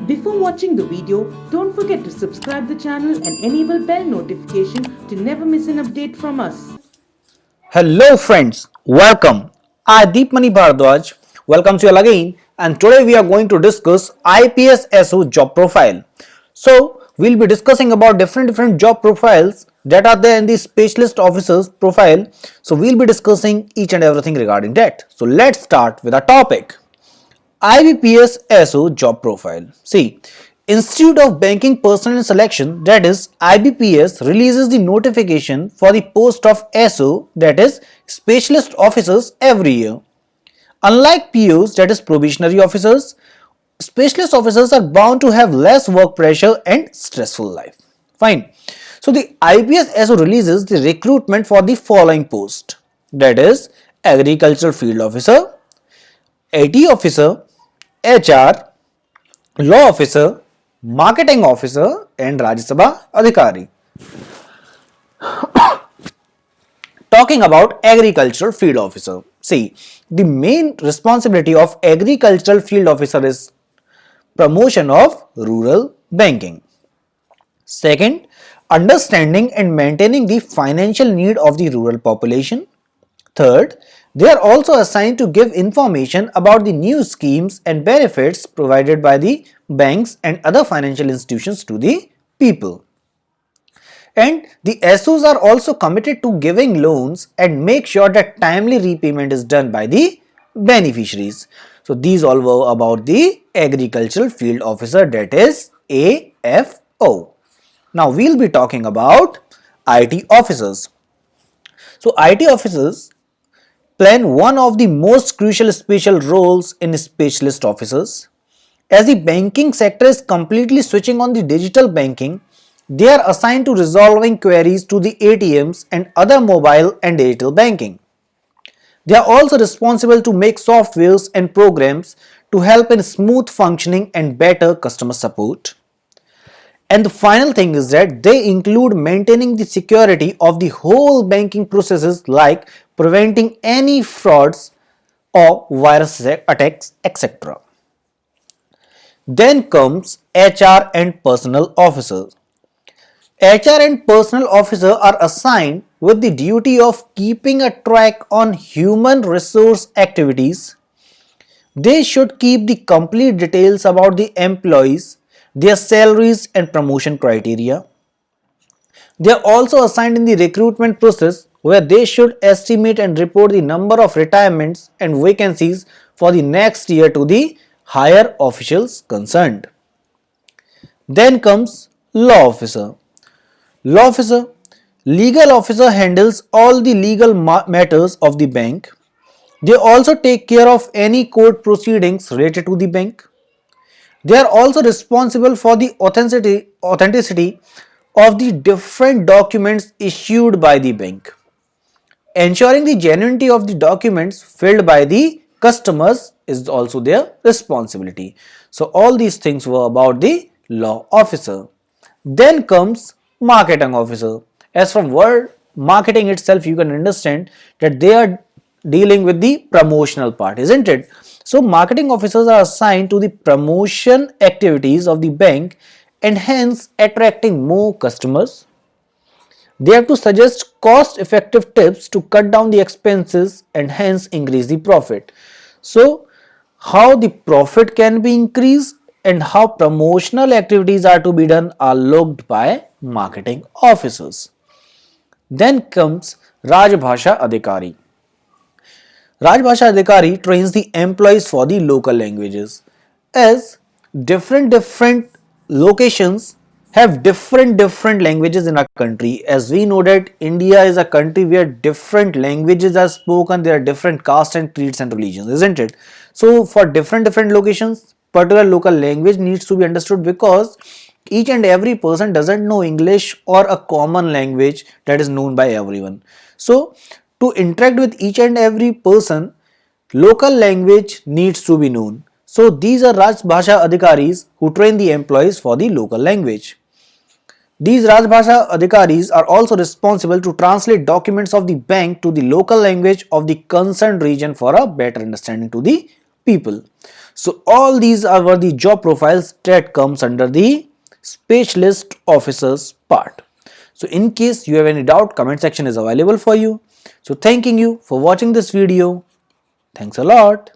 Before watching the video, don't forget to subscribe the channel and enable bell notification to never miss an update from us. Hello friends, welcome. I Deepmani Bharadwaj welcomes you all again, and today we are going to discuss IPS SO job profile. So we'll be discussing about different job profiles that are there in the specialist officers profile. So we'll be discussing each and everything regarding that. So let's start with our topic. IBPS SO job profile. See, Institute of Banking Personnel Selection, that is IBPS, releases the notification for the post of SO, that is specialist officers, every year. Unlike POs, that is probationary officers, specialist officers are bound to have less work pressure and stressful life. Fine. So the IBPS SO releases the recruitment for the following post, that is agricultural field officer, AT officer, HR, law officer, marketing officer, and Rajya Sabha Adhikari. Talking about agricultural field officer. See, the main responsibility of agricultural field officer is promotion of rural banking. Second, understanding and maintaining the financial need of the rural population. Third, they are also assigned to give information about the new schemes and benefits provided by the banks and other financial institutions to the people. And the SOs are also committed to giving loans and make sure that timely repayment is done by the beneficiaries. So these all were about the agricultural field officer, that is AFO. Now we'll be talking about IT officers. So IT officers plan one of the most crucial special roles in specialist officers. As the banking sector is completely switching on the digital banking, they are assigned to resolving queries to the ATMs and other mobile and digital banking. They are also responsible to make softwares and programs to help in smooth functioning and better customer support. And the final thing is that they include maintaining the security of the whole banking processes, like preventing any frauds or virus attacks, etc. Then comes HR and personnel officers. HR and personnel officer are assigned with the duty of keeping a track on human resource activities. They should keep the complete details about the employees, their salaries and promotion criteria. They are also assigned in the recruitment process, where they should estimate and report the number of retirements and vacancies for the next year to the higher officials concerned. Then comes law officer. Law officer, legal officer handles all the legal matters of the bank. They also take care of any court proceedings related to the bank. They are also responsible for the authenticity of the different documents issued by the bank. Ensuring the genuinity of the documents filled by the customers is also their responsibility. So all these things were about the law officer. Then comes marketing officer. As from word marketing itself, you can understand that they are dealing with the promotional part, isn't it? So marketing officers are assigned to the promotion activities of the bank and hence attracting more customers. They have to suggest cost effective tips to cut down the expenses and hence increase the profit. So how the profit can be increased and how promotional activities are to be done are looked by marketing officers. Then comes Rajbhasha Adhikari. Rajbhasha Adhikari trains the employees for the local languages, as different locations have different languages in our country. As we know that India is a country where different languages are spoken, there are different castes and creeds and religions, isn't it? So for different locations, particular local language needs to be understood, because each and every person doesn't know English or a common language that is known by everyone. So to interact with each and every person, local language needs to be known. So these are Rajbhasha Adhikaris who train the employees for the local language. These Rajbhasha Adhikaris are also responsible to translate documents of the bank to the local language of the concerned region for a better understanding to the people. So all these were the job profiles that comes under the specialist officers part. So in case you have any doubt, comment section is available for you. So thanking you for watching this video. Thanks a lot.